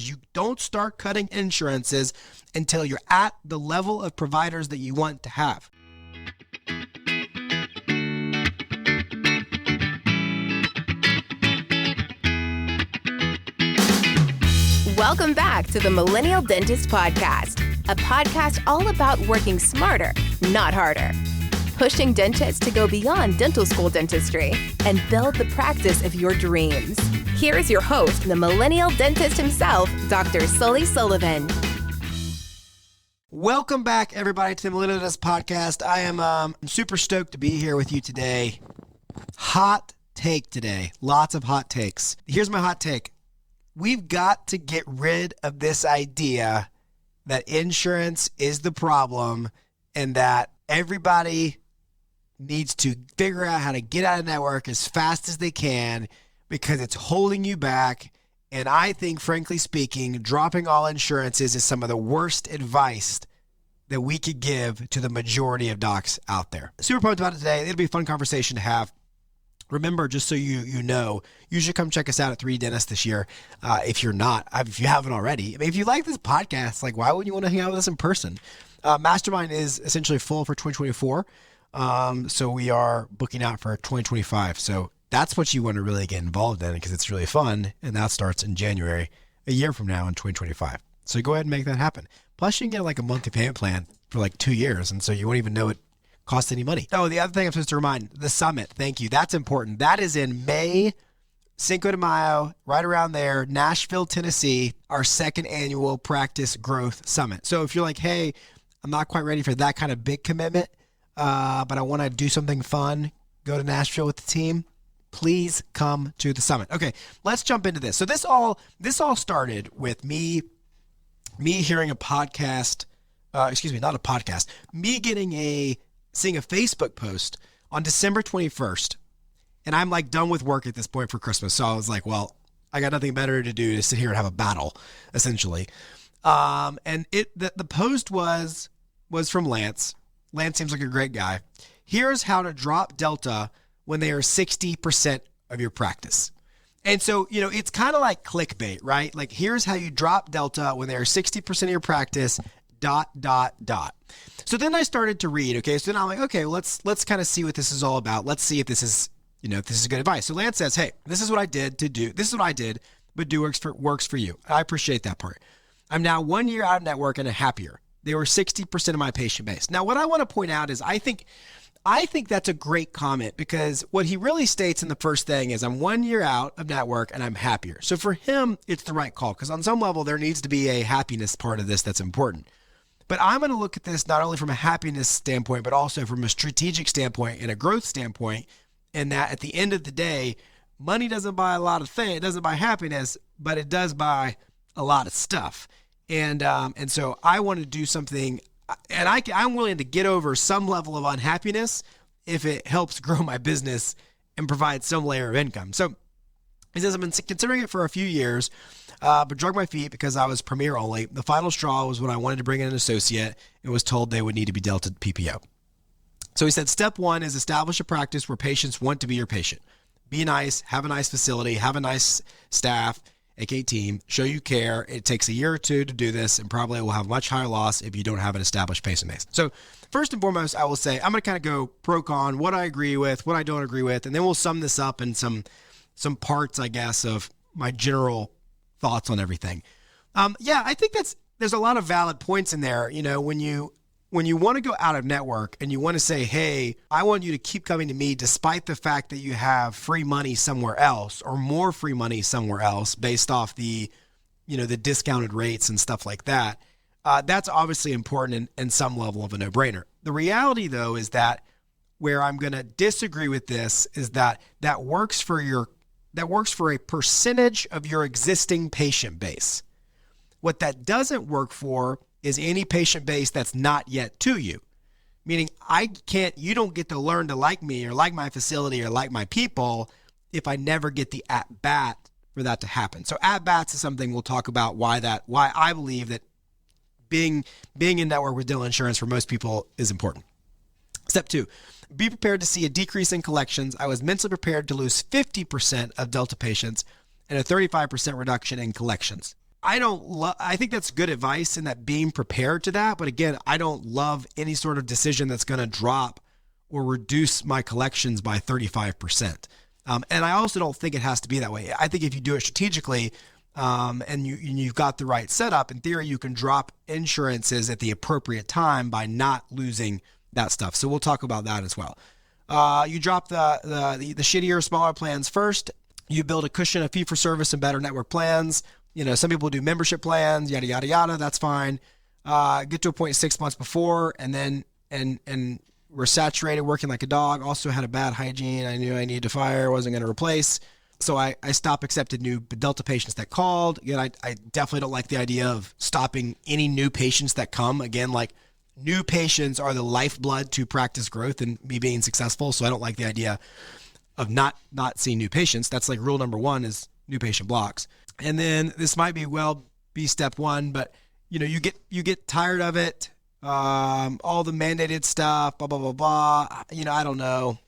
You don't start cutting insurances until you're at the level of providers that you want to have. Welcome back to the Millennial Dentist Podcast, a podcast all about working smarter, not harder. Pushing dentists to go beyond dental school dentistry and build the practice of your dreams. Here is your host, the millennial dentist himself, Dr. Sully Sullivan. Welcome back, everybody, to the Millennial Dentist Podcast. I am super stoked to be here with you today. Hot take today. Lots of hot takes. Here's my hot take. We've got to get rid of this idea that insurance is the problem and that everybody needs to figure out how to get out of network as fast as they can because it's holding you back. And I think, frankly speaking, dropping all insurances is some of the worst advice that we could give to the majority of docs out there. Super pumped about it today. It'll be a fun conversation to have. Remember, just so you know, you should come check us out at 3 Dentists this year. If you haven't already. I mean, if you like this podcast, like, why wouldn't you want to hang out with us in person? Mastermind is essentially full for 2024. So we are booking out for 2025. So that's what you want to really get involved in because it's really fun. And that starts in January, a year from now in 2025. So go ahead and make that happen. Plus you can get like a monthly payment plan for like 2 years. And so you won't even know it costs any money. Oh, the other thing I'm supposed to remind, the summit. Thank you. That's important. That is in May, Cinco de Mayo, right around there, Nashville, Tennessee, our second annual Practice Growth Summit. So if you're like, hey, I'm not quite ready for that kind of big commitment, but I want to do something fun, go to Nashville with the team, please come to the summit. Okay, let's jump into this. So this all started with me hearing a podcast, not a podcast, me seeing a Facebook post on December 21st. And I'm like done with work at this point for Christmas. So I was like, well, I got nothing better to do to sit here and have a battle, essentially. And the post was from Lance. Lance seems like a great guy. Here's how to drop Delta when they are 60% of your practice. And so, it's kind of like clickbait, right? Like, here's how you drop Delta when they are 60% of your practice, ... So then I started to read, okay? So then I'm like, okay, well, let's kind of see what this is all about. Let's see if this is, if this is good advice. So Lance says, hey, this is what I did, but works for you. I appreciate that part. I'm now 1 year out of network and happier. They were 60% of my patient base. Now, what I want to point out is I think that's a great comment because what he really states in the first thing is I'm 1 year out of network and I'm happier. So for him, it's the right call because on some level, there needs to be a happiness part of this that's important. But I'm going to look at this not only from a happiness standpoint, but also from a strategic standpoint and a growth standpoint. And that at the end of the day, money doesn't buy a lot of things. It doesn't buy happiness, but it does buy a lot of stuff. And so I want to do something, and I'm willing to get over some level of unhappiness if it helps grow my business and provide some layer of income. So he says, I've been considering it for a few years, but drug my feet because I was Premier only. The final straw was when I wanted to bring in an associate and was told they would need to be dealt a PPO. So he said, step one is establish a practice where patients want to be your patient. Be nice, have a nice facility, have a nice staff, aka team, show you care. It takes a year or two to do this and probably will have much higher loss if you don't have an established patient base. So first and foremost, I will say, I'm going to kind of go pro con, what I agree with, what I don't agree with, and then we'll sum this up in some parts, I guess, of my general thoughts on everything. I think there's a lot of valid points in there. When you want to go out of network and you want to say, hey, I want you to keep coming to me despite the fact that you have free money somewhere else or more free money somewhere else based off the discounted rates and stuff like that. That's obviously important and some level of a no-brainer. The reality, though, is that where I'm going to disagree with this is that works for a percentage of your existing patient base. What that doesn't work for is any patient base that's not yet to you. Meaning you don't get to learn to like me or like my facility or like my people if I never get the at-bat for that to happen. So at-bats is something we'll talk about why I believe that being in network with dental insurance for most people is important. Step 2, be prepared to see a decrease in collections. I was mentally prepared to lose 50% of Delta patients and a 35% reduction in collections. I think that's good advice in that being prepared to that. But again, I don't love any sort of decision that's going to drop or reduce my collections by 35%. And I also don't think it has to be that way. I think if you do it strategically, and you've got the right setup, in theory, you can drop insurances at the appropriate time by not losing that stuff. So we'll talk about that as well. You drop the shittier, smaller plans first. You build a cushion of fee-for-service and better network plans. Some people do membership plans, yada, yada, yada. That's fine. Get to a point 6 months before, and then, and we're saturated, working like a dog. Also had a bad hygiene. I knew I needed to fire, wasn't going to replace. So I stopped accepting new Delta patients that called. Again, I definitely don't like the idea of stopping any new patients that come. Again, like, new patients are the lifeblood to practice growth and me being successful. So I don't like the idea of not seeing new patients. That's like rule number one is new patient blocks. And then this might be step one, but you get tired of it. All the mandated stuff, blah, blah, blah, blah. I don't know.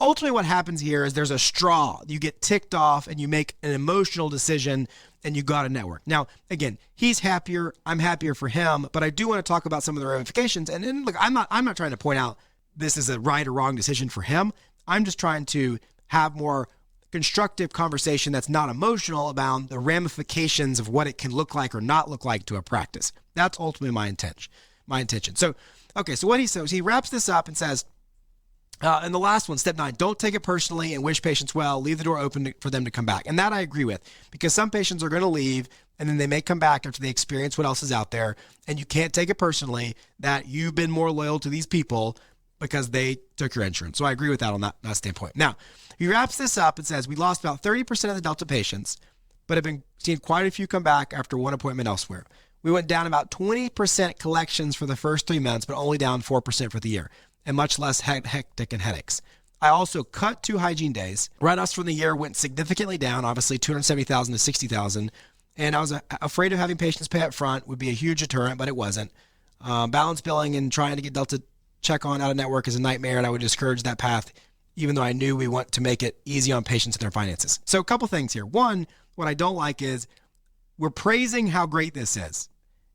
Ultimately what happens here is there's a straw. You get ticked off and you make an emotional decision and you got a network. Now, again, he's happier. I'm happier for him, but I do want to talk about some of the ramifications. And then look, I'm not trying to point out this is a right or wrong decision for him. I'm just trying to have more constructive conversation that's not emotional about the ramifications of what it can look like or not look like to a practice. That's ultimately my intention. So, okay, so what he says, he wraps this up and says, and the last one, step 9, don't take it personally and wish patients well. Leave the door open for them to come back. And that I agree with, because some patients are going to leave and then they may come back after they experience what else is out there. And you can't take it personally that you've been more loyal to these people because they took your insurance. So I agree with that on that standpoint. Now, he wraps this up and says, we lost about 30% of the Delta patients, but have been seeing quite a few come back after one appointment elsewhere. We went down about 20% collections for the first 3 months, but only down 4% for the year, and much less hectic and headaches. I also cut 2 hygiene days. Write-offs from the year went significantly down, obviously 270,000 to 60,000. And I was afraid of having patients pay up front would be a huge deterrent, but it wasn't. Balance billing and trying to get Delta check on out of network is a nightmare, and I would discourage that path, even though I knew we want to make it easy on patients and their finances. So a couple things here. One, what I don't like is we're praising how great this is,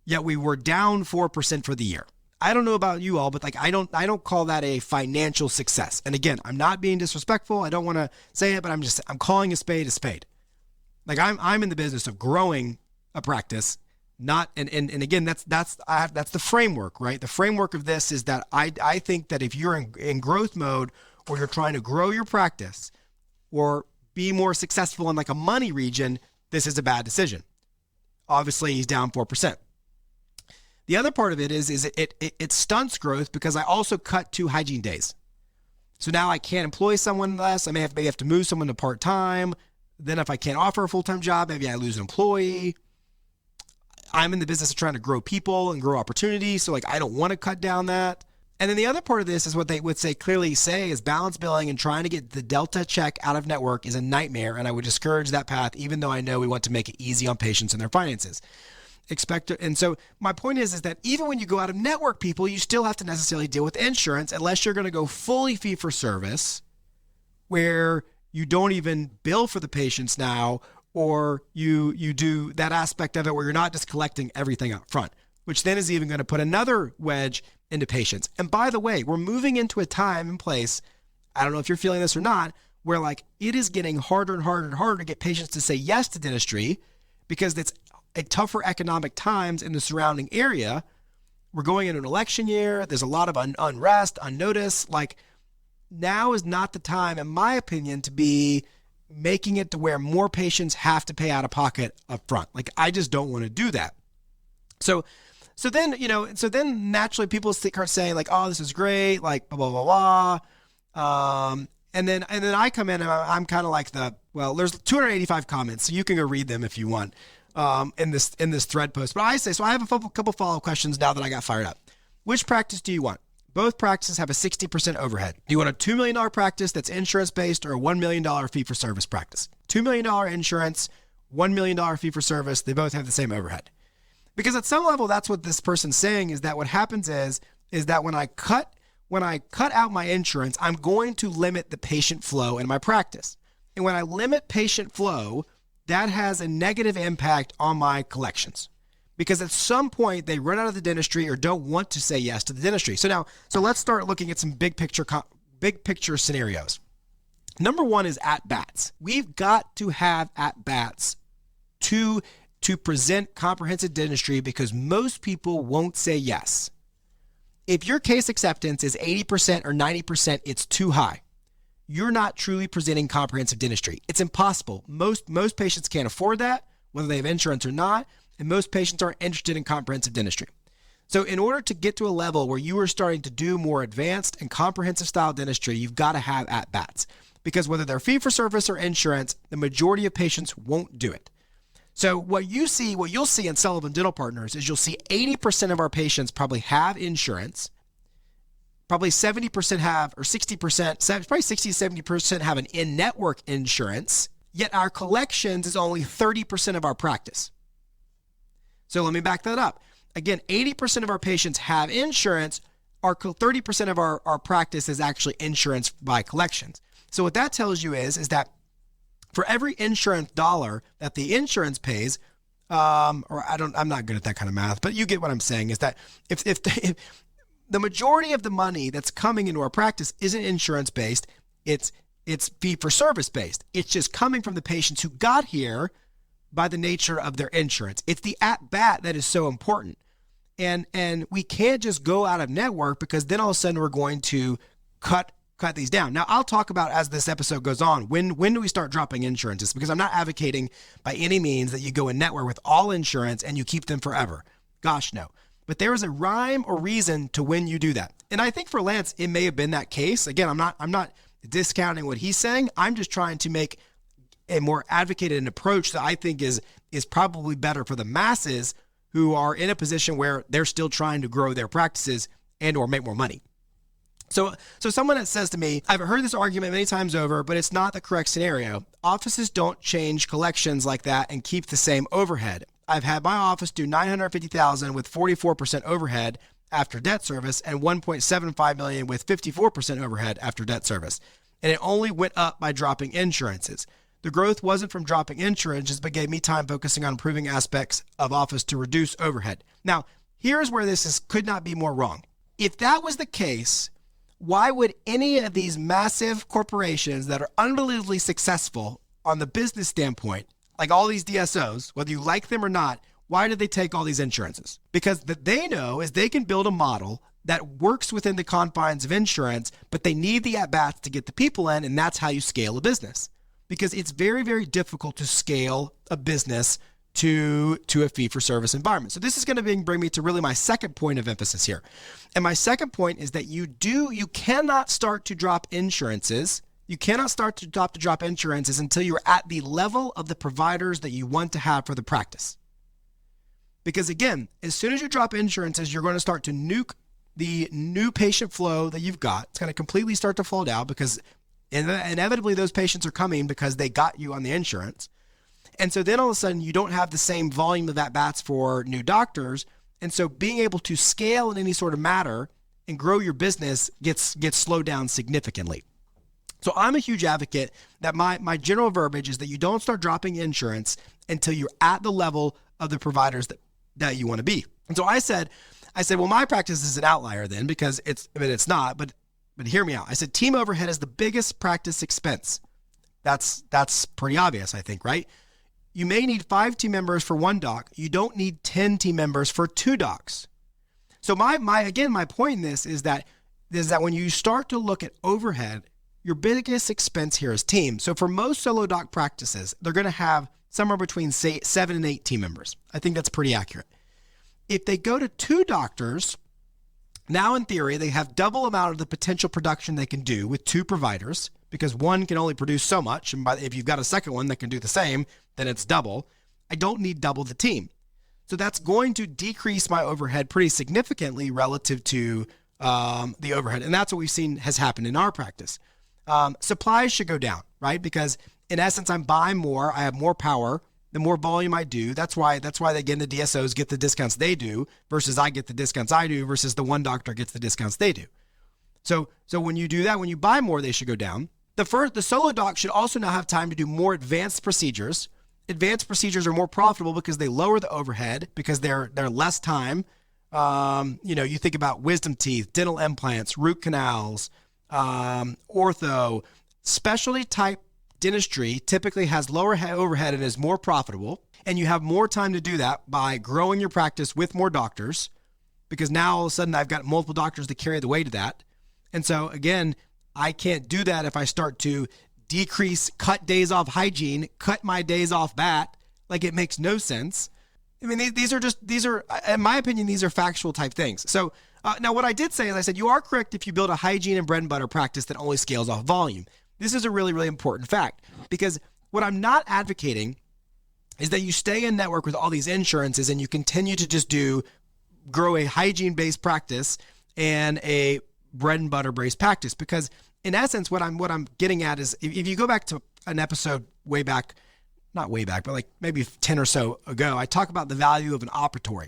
yet we were down 4% for the year. I don't know about you all, but like I don't call that a financial success. And again, I'm not being disrespectful. I don't want to say it, but I'm calling a spade a spade. Like I'm in the business of growing a practice, not and again that's the framework, right? The framework of this is that I think that if you're in growth mode or you're trying to grow your practice or be more successful in like a money region, this is a bad decision. Obviously, he's down 4%. The other part of it is it stunts growth because I also cut 2 hygiene days. So now I can't employ someone less. I may have to move someone to part-time. Then if I can't offer a full-time job, maybe I lose an employee. I'm in the business of trying to grow people and grow opportunities. So like I don't want to cut down that. And then the other part of this is what they would clearly say is balance billing and trying to get the Delta check out of network is a nightmare. And I would discourage that path, even though I know we want to make it easy on patients and their finances. And so my point is that even when you go out of network people, you still have to necessarily deal with insurance unless you're going to go fully fee for service where you don't even bill for the patients now, or you do that aspect of it where you're not just collecting everything up front, which then is even going to put another wedge into patients. And by the way, we're moving into a time and place, I don't know if you're feeling this or not, where like it is getting harder and harder and harder to get patients to say yes to dentistry because it's a tougher economic times in the surrounding area. We're going into an election year. There's a lot of unrest, unnoticed. Like now is not the time, in my opinion, to be making it to where more patients have to pay out of pocket up front. Like I just don't want to do that. So then naturally people start saying like, oh, this is great. Like blah, blah, blah, blah. And then I come in and I'm kind of like there's 285 comments, so you can go read them if you want. In this thread post. But I have a couple follow-up questions now that I got fired up. Which practice do you want? Both practices have a 60% overhead. Do you want a $2 million practice that's insurance-based or a $1 million fee-for-service practice? $2 million insurance, $1 million fee-for-service, they both have the same overhead. Because at some level, that's what this person's saying is that what happens is that when I cut out my insurance, I'm going to limit the patient flow in my practice. And when I limit patient flow, that has a negative impact on my collections. Because at some point they run out of the dentistry or don't want to say yes to the dentistry. So let's start looking at some big picture scenarios. Number one is at-bats. We've got to have at-bats to present comprehensive dentistry because most people won't say yes. If your case acceptance is 80% or 90%, it's too high. You're not truly presenting comprehensive dentistry. It's impossible. Most patients can't afford that, whether they have insurance or not, and most patients aren't interested in comprehensive dentistry. So in order to get to a level where you are starting to do more advanced and comprehensive style dentistry, you've got to have at-bats. Because whether they're fee-for-service or insurance, the majority of patients won't do it. So what you'll see in Sullivan Dental Partners is you'll see 80% of our patients probably have insurance. Probably 70% have, or 60%, probably 60 to 70% have an in-network insurance, yet our collections is only 30% of our practice. So let me back that up. Again, 80% of our patients have insurance, 30% of our practice is actually insurance by collections. So what that tells you is that for every insurance dollar that the insurance pays, I'm not good at that kind of math, but you get what I'm saying, is that if the majority of the money that's coming into our practice isn't insurance based, it's fee for service based. It's just coming from the patients who got here by the nature of their insurance. It's the at bat that is so important. And we can't just go out of network because then all of a sudden we're going to cut these down. Now, I'll talk about as this episode goes on, when do we start dropping insurances? Because I'm not advocating by any means that you go in network with all insurance and you keep them forever. Gosh, no. But there is a rhyme or reason to when you do that. And I think for Lance, it may have been that case. Again, I'm not discounting what he's saying. I'm just trying to make a more advocated approach that I think is probably better for the masses who are in a position where they're still trying to grow their practices and or make more money. So someone that says to me, I've heard this argument many times over, but it's not the correct scenario. Offices don't change collections like that and keep the same overhead. I've had my office do $950,000 with 44% overhead after debt service and $1.75 million with 54% overhead after debt service. And it only went up by dropping insurances. The growth wasn't from dropping insurances, but gave me time focusing on improving aspects of office to reduce overhead. Now, here's where could not be more wrong. If that was the case, why would any of these massive corporations that are unbelievably successful on the business standpoint, like all these DSOs, whether you like them or not, why did they take all these insurances? Because what they know is they can build a model that works within the confines of insurance, but they need the at-bats to get the people in, and that's how you scale a business. Because it's very, very difficult to scale a business to a fee-for-service environment. So this is going to bring me to really my second point of emphasis here. And my second point is that you cannot start to drop insurances. You cannot start to drop insurances until you're at the level of the providers that you want to have for the practice. Because again, as soon as you drop insurances, you're going to start to nuke the new patient flow that you've got. It's going to completely start to fall down because inevitably those patients are coming because they got you on the insurance. And so then all of a sudden you don't have the same volume of at-bats for new doctors. And so being able to scale in any sort of matter and grow your business gets slowed down significantly. So I'm a huge advocate that my general verbiage is that you don't start dropping insurance until you're at the level of the providers that you want to be. And so I said, well, my practice is an outlier then because it's not, but hear me out. I said, team overhead is the biggest practice expense. That's pretty obvious, I think, right? You may need 5 team members for 1 doc. You don't need 10 team members for 2 docs. So my point in this is that when you start to look at overhead, your biggest expense here is team. So for most solo doc practices, they're going to have somewhere between, say, 7 and 8 team members. I think that's pretty accurate. If they go to 2 doctors, now in theory, they have double amount of the potential production they can do with 2 providers because one can only produce so much. And if you've got a second one that can do the same, then it's double. I don't need double the team. So that's going to decrease my overhead pretty significantly relative to the overhead. And that's what we've seen has happened in our practice. Supplies should go down, right? Because in essence, I'm buying more. I have more power. The more volume I do, that's why the DSOs get the discounts they do versus I get the discounts I do versus the one doctor gets the discounts they do. So when you do that, when you buy more, they should go down. The solo doc should also now have time to do more advanced procedures advanced procedures are more profitable because they lower the overhead, because they're less time. You think about wisdom teeth, dental implants, root canals, ortho, specialty type dentistry typically has lower overhead and is more profitable. And you have more time to do that by growing your practice with more doctors, because now all of a sudden I've got multiple doctors to carry the weight of that. And so again, I can't do that if I start to cut days off hygiene, cut my days off bat. Like, it makes no sense. I mean, these are, in my opinion, these are factual type things. So now what I did say is I said, you are correct if you build a hygiene and bread and butter practice that only scales off volume. This is a really, really important fact, because what I'm not advocating is that you stay in network with all these insurances and you continue to just grow a hygiene-based practice and a bread and butter based practice. Because in essence, what I'm getting at is, if you go back to an episode not way back, but like maybe 10 or so ago, I talk about the value of an operatory.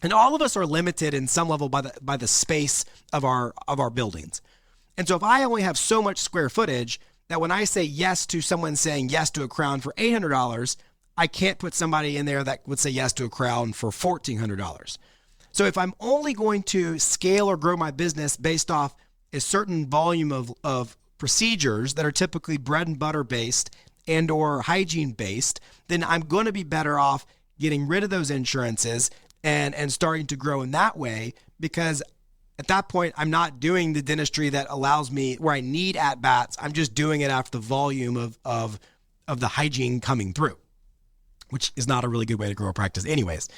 And all of us are limited in some level by the space of our buildings. And so if I only have so much square footage, that when I say yes to someone saying yes to a crown for $800, I can't put somebody in there that would say yes to a crown for $1,400. So if I'm only going to scale or grow my business based off a certain volume of procedures that are typically bread and butter based and or hygiene based, then I'm going to be better off getting rid of those insurances and starting to grow in that way, because at that point, I'm not doing the dentistry that allows me, where I need at-bats. I'm just doing it after the volume of the hygiene coming through, which is not a really good way to grow a practice anyways.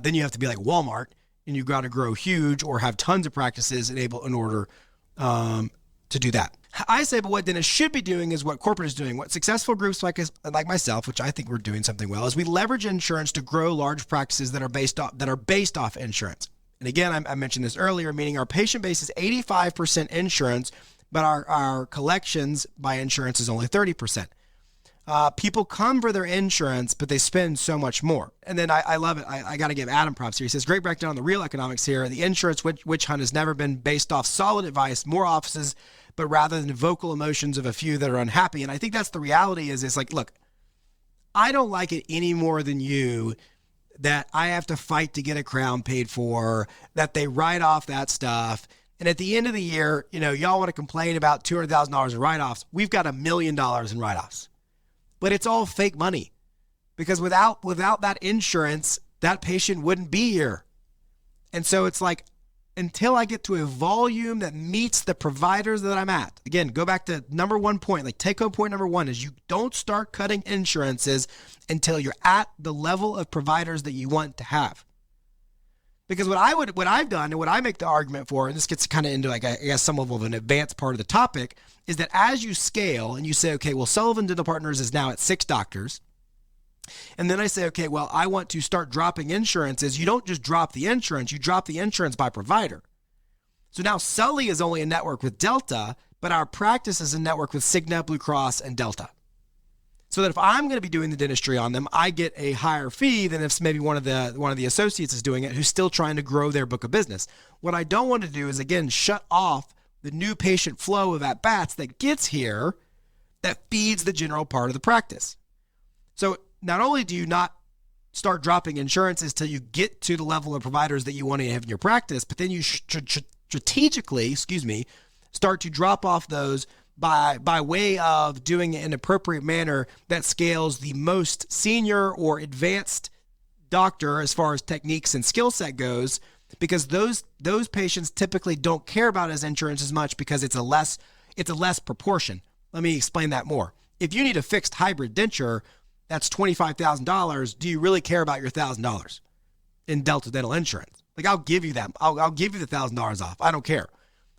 Then you have to be like Walmart, and you've got to grow huge or have tons of practices in order to do that. I say, but what dentists should be doing is what corporate is doing. What successful groups like myself, which I think we're doing something well, is we leverage insurance to grow large practices that are based off insurance. And again, I mentioned this earlier, meaning our patient base is 85% insurance, but our collections by insurance is only 30%. People come for their insurance, but they spend so much more. And then I love it. I got to give Adam props here. He says, great breakdown on the real economics here. The insurance witch hunt has never been based off solid advice, more offices, but rather than vocal emotions of a few that are unhappy. And I think that's the reality is, it's like, look, I don't like it any more than you that I have to fight to get a crown paid for, that they write off that stuff. And at the end of the year, y'all want to complain about $200,000 in write-offs. We've got $1 million in write-offs. But it's all fake money, because without that insurance, that patient wouldn't be here. And so it's like, until I get to a volume that meets the providers that I'm at, again, go back to number one point, like take home point number one is you don't start cutting insurances until you're at the level of providers that you want to have. Because what I've done and what I make the argument for, and this gets kind of into like, I guess, some level of an advanced part of the topic, is that as you scale and you say, okay, well, Sullivan Dental Partners is now at 6 doctors. And then I say, okay, well, I want to start dropping insurances. You don't just drop the insurance, you drop the insurance by provider. So now Sully is only a network with Delta, but our practice is a network with Cigna, Blue Cross, and Delta. So that if I'm going to be doing the dentistry on them, I get a higher fee than if maybe one of the associates is doing it, who's still trying to grow their book of business. What I don't want to do is, again, shut off the new patient flow of at-bats that gets here that feeds the general part of the practice. So not only do you not start dropping insurances till you get to the level of providers that you want to have in your practice, but then you strategically, start to drop off those by way of doing it in an appropriate manner that scales the most senior or advanced doctor as far as techniques and skill set goes, because those patients typically don't care about his insurance as much because it's a less proportion. Let me explain that more. If you need a fixed hybrid denture, that's $25,000. Do you really care about your $1,000 in Delta Dental Insurance? Like, I'll give you that. I'll give you the $1,000 off. I don't care.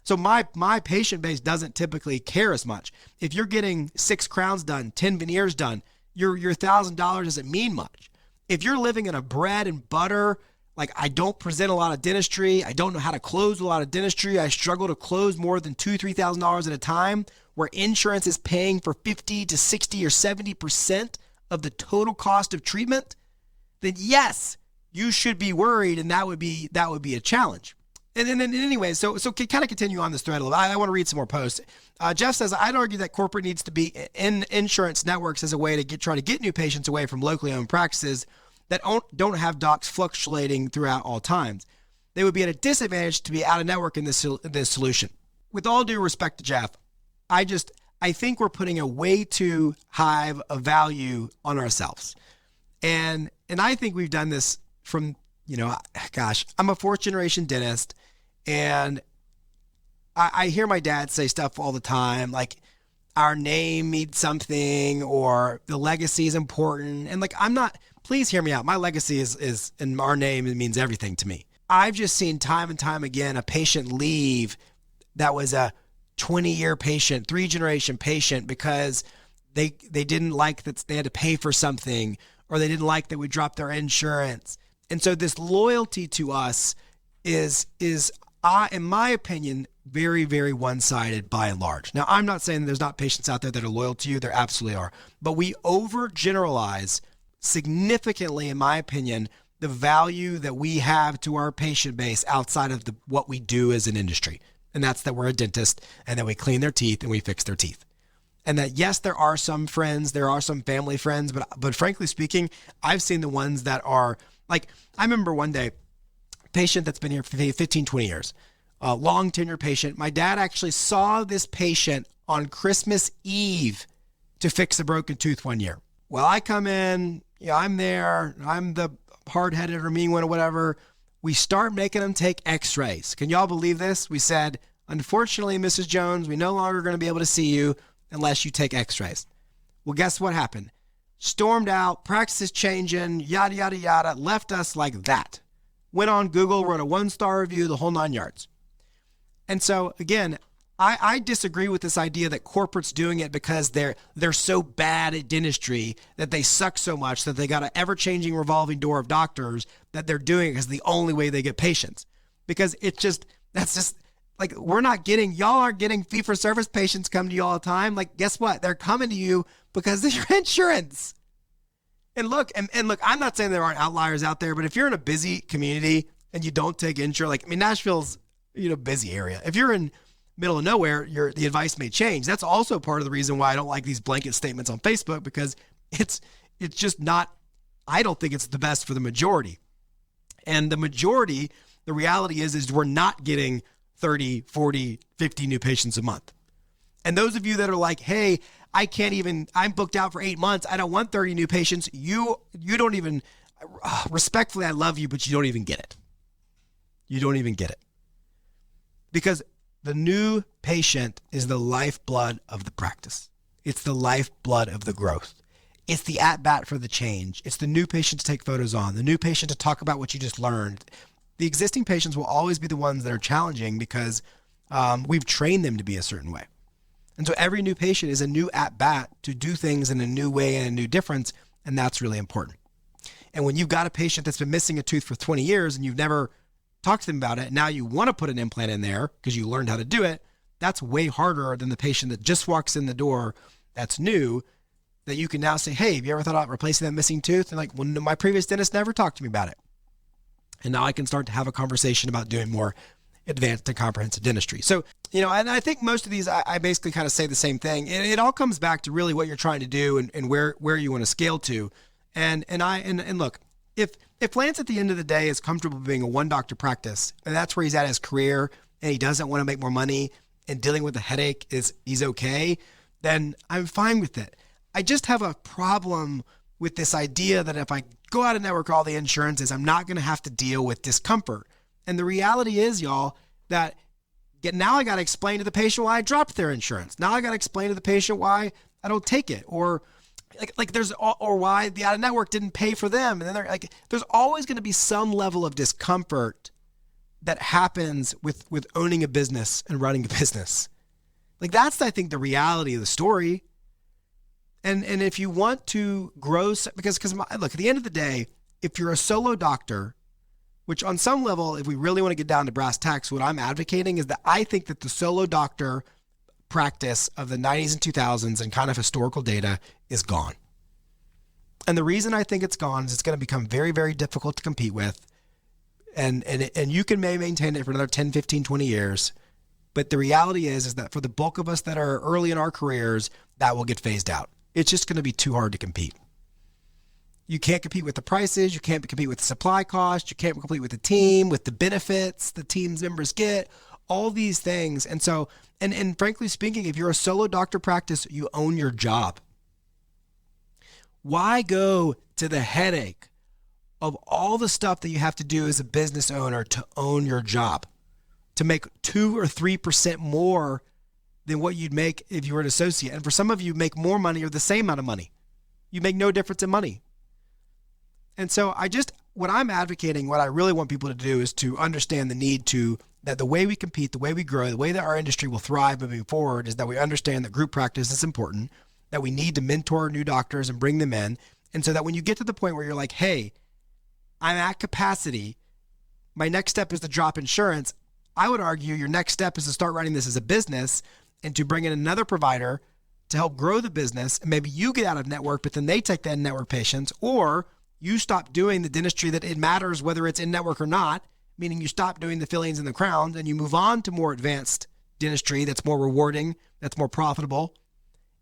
So my patient base doesn't typically care as much. If you're getting 6 crowns done, 10 veneers done, your $1,000 doesn't mean much. If you're living in a bread and butter, like, I don't present a lot of dentistry, I don't know how to close a lot of dentistry, I struggle to close more than $2,000-$3,000 at a time, where insurance is paying for 50 to 60 or 70% of the total cost of treatment, then yes, you should be worried, and that would be a challenge. And then anyway, so kind of continue on this thread a little. I want to read some more posts. Jeff says, I'd argue that corporate needs to be in insurance networks as a way to try to get new patients away from locally owned practices that don't have docs fluctuating throughout all times. They would be at a disadvantage to be out of network in this solution. With all due respect to Jeff, I think we're putting a way too high of value on ourselves. And I think we've done this from, I'm a fourth generation dentist, and I hear my dad say stuff all the time, like our name means something or the legacy is important. And please hear me out. My legacy is and our name, it means everything to me. I've just seen time and time again a patient leave that was a 20-year patient, 3-generation patient, because they didn't like that they had to pay for something, or they didn't like that we dropped their insurance. And so this loyalty to us is in my opinion, very, very one-sided by and large. Now, I'm not saying there's not patients out there that are loyal to you. There absolutely are. But we overgeneralize significantly, in my opinion, the value that we have to our patient base outside of what we do as an industry. And that's that we're a dentist and that we clean their teeth and we fix their teeth. And that, yes, there are some friends, there are some family friends, but frankly speaking, I've seen the ones that are like, I remember one day, a patient that's been here for 15, 20 years, a long tenure patient. My dad actually saw this patient on Christmas Eve to fix a broken tooth one year. Well, I come in, I'm there, I'm the hard-headed or mean one or whatever. We start making them take x-rays. Can y'all believe this? We said, unfortunately, Mrs. Jones, we no longer going to be able to see you unless you take x-rays. Well, guess what happened? Stormed out, practice is changing, yada, yada, yada, left us like that. Went on Google, wrote a 1-star review, the whole 9 yards. And so, again, I disagree with this idea that corporate's doing it because they're so bad at dentistry, that they suck so much that they got an ever-changing revolving door of doctors, that they're doing it because the only way they get patients. Because that's just like, y'all aren't getting fee-for-service patients come to you all the time. Like, guess what? They're coming to you because of your insurance. And look, I'm not saying there aren't outliers out there, but if you're in a busy community and you don't take insurance, Nashville's, busy area. If you're in middle of nowhere, the advice may change. That's also part of the reason why I don't like these blanket statements on Facebook, because it's just not, I don't think it's the best for the majority. And the majority, the reality is we're not getting 30, 40, 50 new patients a month. And those of you that are like, hey, I'm booked out for 8 months, I don't want 30 new patients. You don't even, respectfully, I love you, but you don't even get it. You don't even get it. Because the new patient is the lifeblood of the practice. It's the lifeblood of the growth. It's the at-bat for the change. It's the new patient to take photos on, the new patient to talk about what you just learned. The existing patients will always be the ones that are challenging because we've trained them to be a certain way. And so every new patient is a new at-bat to do things in a new way and a new difference, and that's really important. And when you've got a patient that's been missing a tooth for 20 years and you've never talked to them about it, and now you want to put an implant in there because you learned how to do it, that's way harder than the patient that just walks in the door that's new, that you can now say, hey, have you ever thought about replacing that missing tooth? And like, well, no, my previous dentist never talked to me about it. And now I can start to have a conversation about doing more advanced and comprehensive dentistry. So, and I think most of these, I basically kind of say the same thing. And it all comes back to really what you're trying to do and where you want to scale to. And look, if Lance at the end of the day is comfortable being a 1-doctor practice, and that's where he's at his career, and he doesn't want to make more money, and dealing with the headache he's okay, then I'm fine with it. I just have a problem with this idea that if I go out and network all the insurances, I'm not going to have to deal with discomfort. And the reality is, y'all, that now I got to explain to the patient why I dropped their insurance. Now I got to explain to the patient why I don't take it, or why the out-of-network didn't pay for them. And then there's always going to be some level of discomfort that happens with owning a business and running a business. That's, I think, the reality of the story. And if you want to grow, because look, at the end of the day, if you're a solo doctor, which on some level, if we really want to get down to brass tacks, what I'm advocating is that I think that the solo doctor practice of the 90s and 2000s and kind of historical data is gone. And the reason I think it's gone is it's going to become very, very difficult to compete with. And you can may maintain it for another 10, 15, 20 years. But the reality is that for the bulk of us that are early in our careers, that will get phased out. It's just going to be too hard to compete. You can't compete with the prices. You can't compete with the supply cost. You can't compete with the team, with the benefits the team's members get, all these things. And so, and frankly speaking, if you're a solo doctor practice, you own your job. Why go to the headache of all the stuff that you have to do as a business owner to own your job, to make 2 or 3% more than what you'd make if you were an associate? And for some of you, make more money or the same amount of money. You make no difference in money. And so what I'm advocating, what I really want people to do is to understand the need that the way we compete, the way we grow, the way that our industry will thrive moving forward is that we understand that group practice is important, that we need to mentor new doctors and bring them in. And so that when you get to the point where you're like, hey, I'm at capacity, my next step is to drop insurance. I would argue your next step is to start running this as a business and to bring in another provider to help grow the business. And maybe you get out of network, but then they take the in-network patients, or you stop doing the dentistry that it matters whether it's in-network or not, meaning you stop doing the fillings and the crowns and you move on to more advanced dentistry that's more rewarding, that's more profitable,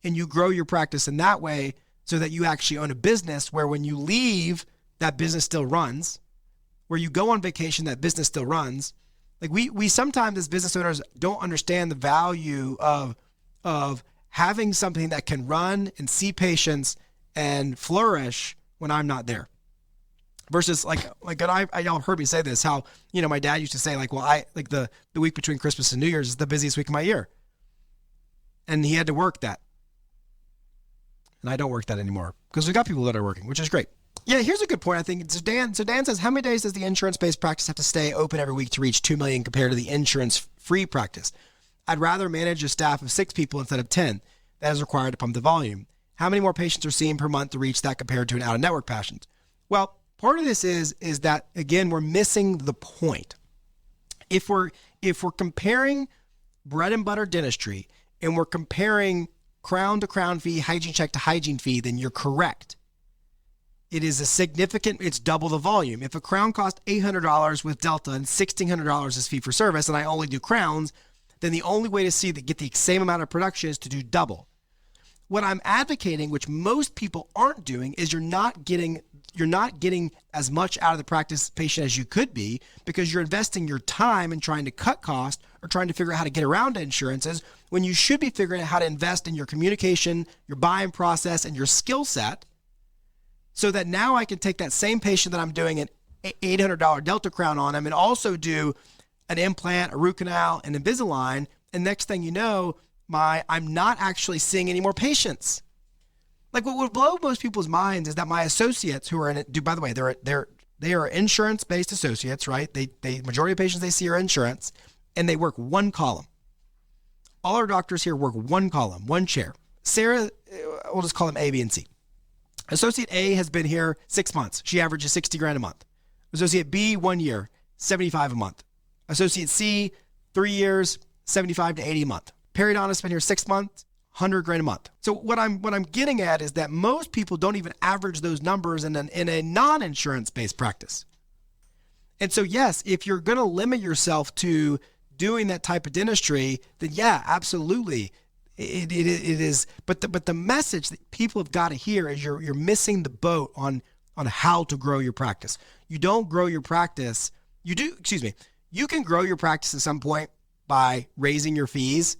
and you grow your practice in that way so that you actually own a business where when you leave, that business still runs. Where you go on vacation, that business still runs. Like we sometimes as business owners don't understand the value of having something that can run and see patients and flourish when I'm not there. Versus y'all heard me say this, how, my dad used to say the week between Christmas and New Year's is the busiest week of my year. And he had to work that. And I don't work that anymore because we've got people that are working, which is great. Yeah, here's a good point. I think so Dan says, how many days does the insurance-based practice have to stay open every week to reach 2 million compared to the insurance-free practice? I'd rather manage a staff of 6 people instead of 10. That is required to pump the volume. How many more patients are seen per month to reach that compared to an out-of-network patient? Well, part of this is that, again, we're missing the point. If we're comparing bread and butter dentistry and we're comparing crown to crown fee, hygiene check to hygiene fee, then you're correct. It is it's double the volume. If a crown costs $800 with Delta and $1,600 is fee for service, and I only do crowns, then the only way to get the same amount of production is to do double. What I'm advocating, which most people aren't doing, is you're not getting as much out of the practice patient as you could be because you're investing your time in trying to cut costs or trying to figure out how to get around to insurances when you should be figuring out how to invest in your communication, your buying process, and your skill set, so that now I can take that same patient that I'm doing an $800 Delta crown on him and also do an implant, a root canal, and Invisalign. And next thing you know, I'm not actually seeing any more patients. Like what would blow most people's minds is that my associates who are in it, by the way, they are insurance-based associates, right? They majority of patients they see are insurance, and they work one column. All our doctors here work one column, one chair. Sarah, we'll just call them A, B, and C. Associate A has been here 6 months. She averages $60,000 a month. Associate B, 1 year, $75,000 a month. Associate C, 3 years, $75,000 to $80,000 a month. Periodontist been here 6 months, $100,000 a month. So what I'm getting at is that most people don't even average those numbers in a non-insurance based practice. And so yes, if you're going to limit yourself to doing that type of dentistry, then yeah, absolutely. It is, but the message that people have got to hear is you're missing the boat on how to grow your practice. You don't grow your practice. You can grow your practice at some point by raising your fees,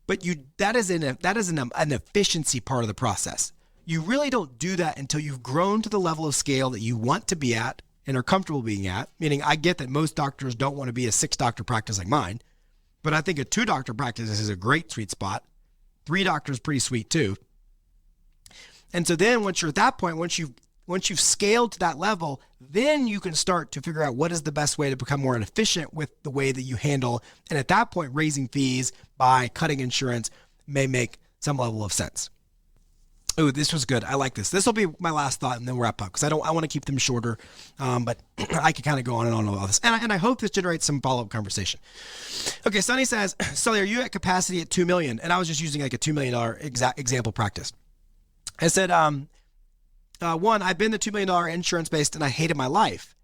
but that is an efficiency part of the process. You really don't do that until you've grown to the level of scale that you want to be at and are comfortable being at. Meaning, I get that most doctors don't want to be a 6-doctor practice like mine, but I think a 2-doctor practice is a great sweet spot. 3 doctors pretty sweet too. And so then once you're at that point, once you've scaled to that level, then you can start to figure out what is the best way to become more efficient with the way that you handle. And at that point, raising fees by cutting insurance may make some level of sense. Oh, this was good. I like this. This will be my last thought and then we'll wrap up because I want to keep them shorter. But I could kind of go on and on about this. And I hope this generates some follow-up conversation. Okay, Sonny says, Sully, are you at capacity at $2 million? And I was just using like a $2 million example practice. I said, one, I've been the $2 million insurance based and I hated my life.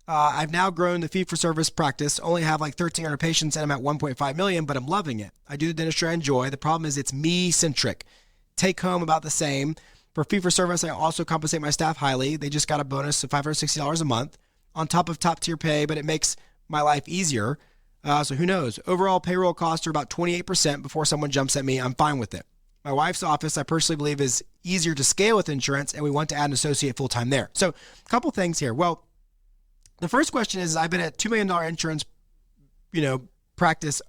I've now grown the fee-for-service practice, only have like 1,300 patients and I'm at 1.5 million, but I'm loving it. I do the dentistry I enjoy. The problem is it's me-centric. Take home about the same. For fee-for-service, I also compensate my staff highly. They just got a bonus of $560 a month on top of top-tier pay, but it makes my life easier. So who knows? Overall payroll costs are about 28% before someone jumps at me. I'm fine with it. My wife's office, I personally believe, is easier to scale with insurance, and we want to add an associate full-time there. So a couple things here. Well, the first question is, I've been at $2 million insurance, practice.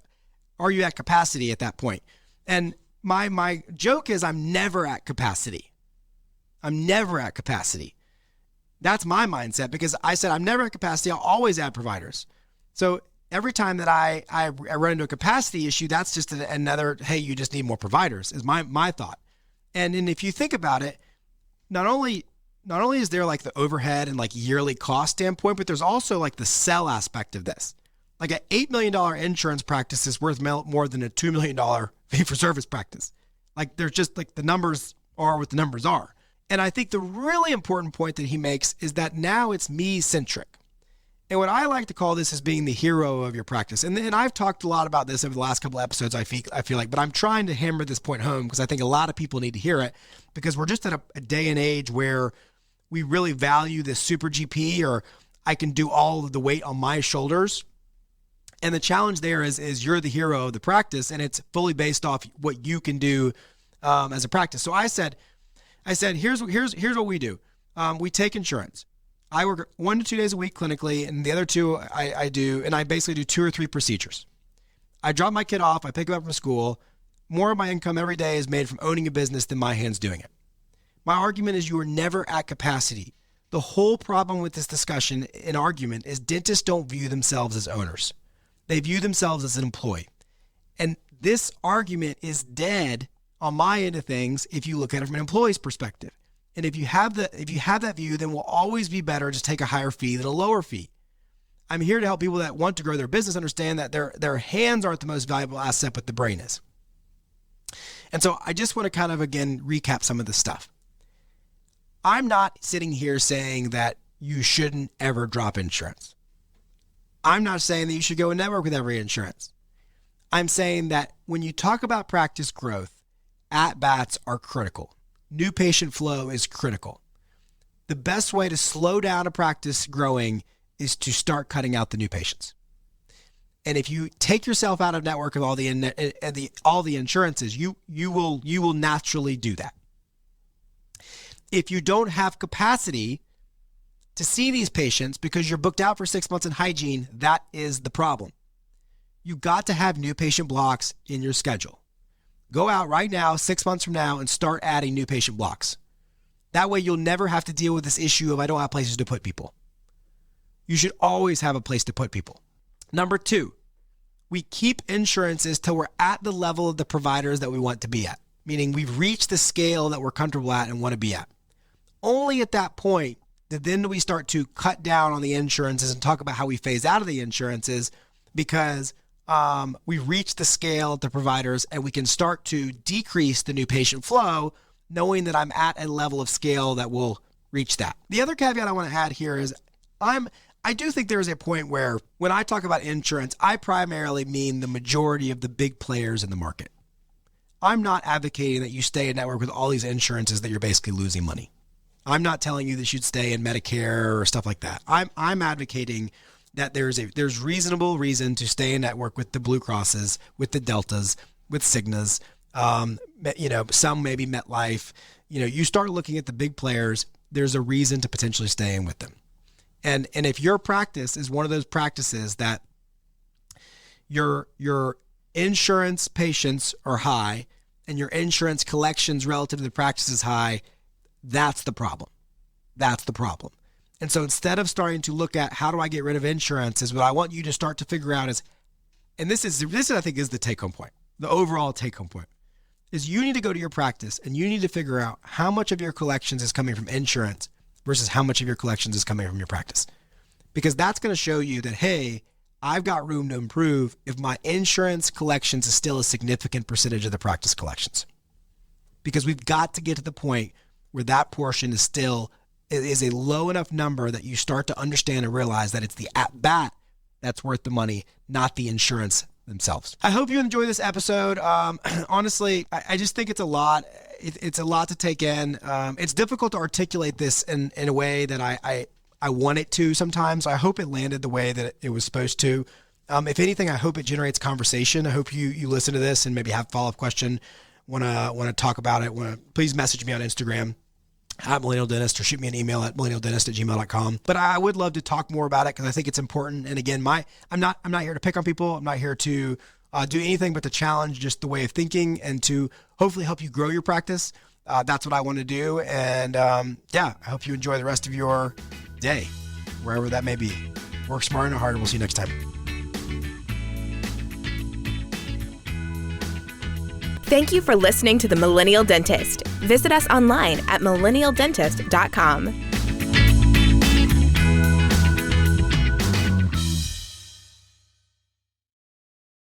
Are you at capacity at that point? And my joke is I'm never at capacity. I'm never at capacity. That's my mindset, because I said I'm never at capacity. I'll always add providers. So every time that I run into a capacity issue, that's just another, hey, you just need more providers, is my thought. And then if you think about it, not only is there like the overhead and like yearly cost standpoint, but there's also like the sell aspect of this. Like an $8 million insurance practice is worth more than a $2 million fee-for-service practice. Like there's just like the numbers are what the numbers are. And I think the really important point that he makes is that now it's me-centric. And what I like to call this is being the hero of your practice. And I've talked a lot about this over the last couple of episodes, I feel like, but I'm trying to hammer this point home because I think a lot of people need to hear it, because we're just at a day and age where we really value this super GP, or I can do all of the weight on my shoulders. And the challenge there is you're the hero of the practice, and it's fully based off what you can do as a practice. So I said, here's what we do. We take insurance. I work 1 to 2 days a week clinically, and the other 2 I do, and I basically do 2 or 3 procedures. I drop my kid off, I pick him up from school. More of my income every day is made from owning a business than my hands doing it. My argument is you are never at capacity. The whole problem with this discussion and argument is dentists don't view themselves as owners. They view themselves as an employee. And this argument is dead on my end of things if you look at it from an employee's perspective. And if you have that view, then we'll always be better to take a higher fee than a lower fee. I'm here to help people that want to grow their business understand that their hands aren't the most valuable asset, but the brain is. And so I just want to kind of, again, recap some of this stuff. I'm not sitting here saying that you shouldn't ever drop insurance. I'm not saying that you should go and network with every insurance. I'm saying that when you talk about practice growth, at-bats are critical. New patient flow is critical. The best way to slow down a practice growing is to start cutting out the new patients. And if you take yourself out of network of all the insurances, you will naturally do that. If you don't have capacity to see these patients because you're booked out for 6 months in hygiene, that is the problem. You got to have new patient blocks in your schedule. Go out right now, 6 months from now, and start adding new patient blocks. That way you'll never have to deal with this issue of I don't have places to put people. You should always have a place to put people. Number 2, we keep insurances till we're at the level of the providers that we want to be at, meaning we've reached the scale that we're comfortable at and want to be at. Only at that point that then we start to cut down on the insurances and talk about how we phase out of the insurances, because we reach the scale of the providers and we can start to decrease the new patient flow, knowing that I'm at a level of scale that will reach that. The other caveat I want to add here is I do think there is a point where when I talk about insurance, I primarily mean the majority of the big players in the market. I'm not advocating that you stay in network with all these insurances that you're basically losing money. I'm not telling you that you should stay in Medicare or stuff like that. I'm advocating that there's reasonable reason to stay in network with the Blue Crosses, with the Deltas, with Cignas, some maybe MetLife. You start looking at the big players, there's a reason to potentially stay in with them. And if your practice is one of those practices that your insurance patients are high and your insurance collections relative to the practice is high, that's the problem. That's the problem. And so instead of starting to look at how do I get rid of insurance, is what I want you to start to figure out is, and this I think is the take-home point, the overall take-home point, is you need to go to your practice and you need to figure out how much of your collections is coming from insurance versus how much of your collections is coming from your practice. Because that's going to show you that, hey, I've got room to improve if my insurance collections is still a significant percentage of the practice collections. Because we've got to get to the point where that portion is still is a low enough number that you start to understand and realize that it's the at-bat that's worth the money, not the insurance themselves. I hope you enjoy this episode. Honestly, I just think it's a lot. It's a lot to take in. It's difficult to articulate this in a way that I want it to sometimes. I hope it landed the way that it was supposed to. If anything, I hope it generates conversation. I hope you listen to this and maybe have a follow-up question, want to talk about it. Please message me on Instagram at Millennial Dentist, or shoot me an email at millennialdentist@gmail.com. But I would love to talk more about it because I think it's important. And again, I'm not here to pick on people. I'm not here to do anything but to challenge just the way of thinking and to hopefully help you grow your practice. That's what I want to do. And I hope you enjoy the rest of your day, wherever that may be. Work smarter, not harder. We'll see you next time. Thank you for listening to The Millennial Dentist. Visit us online at millennialdentist.com.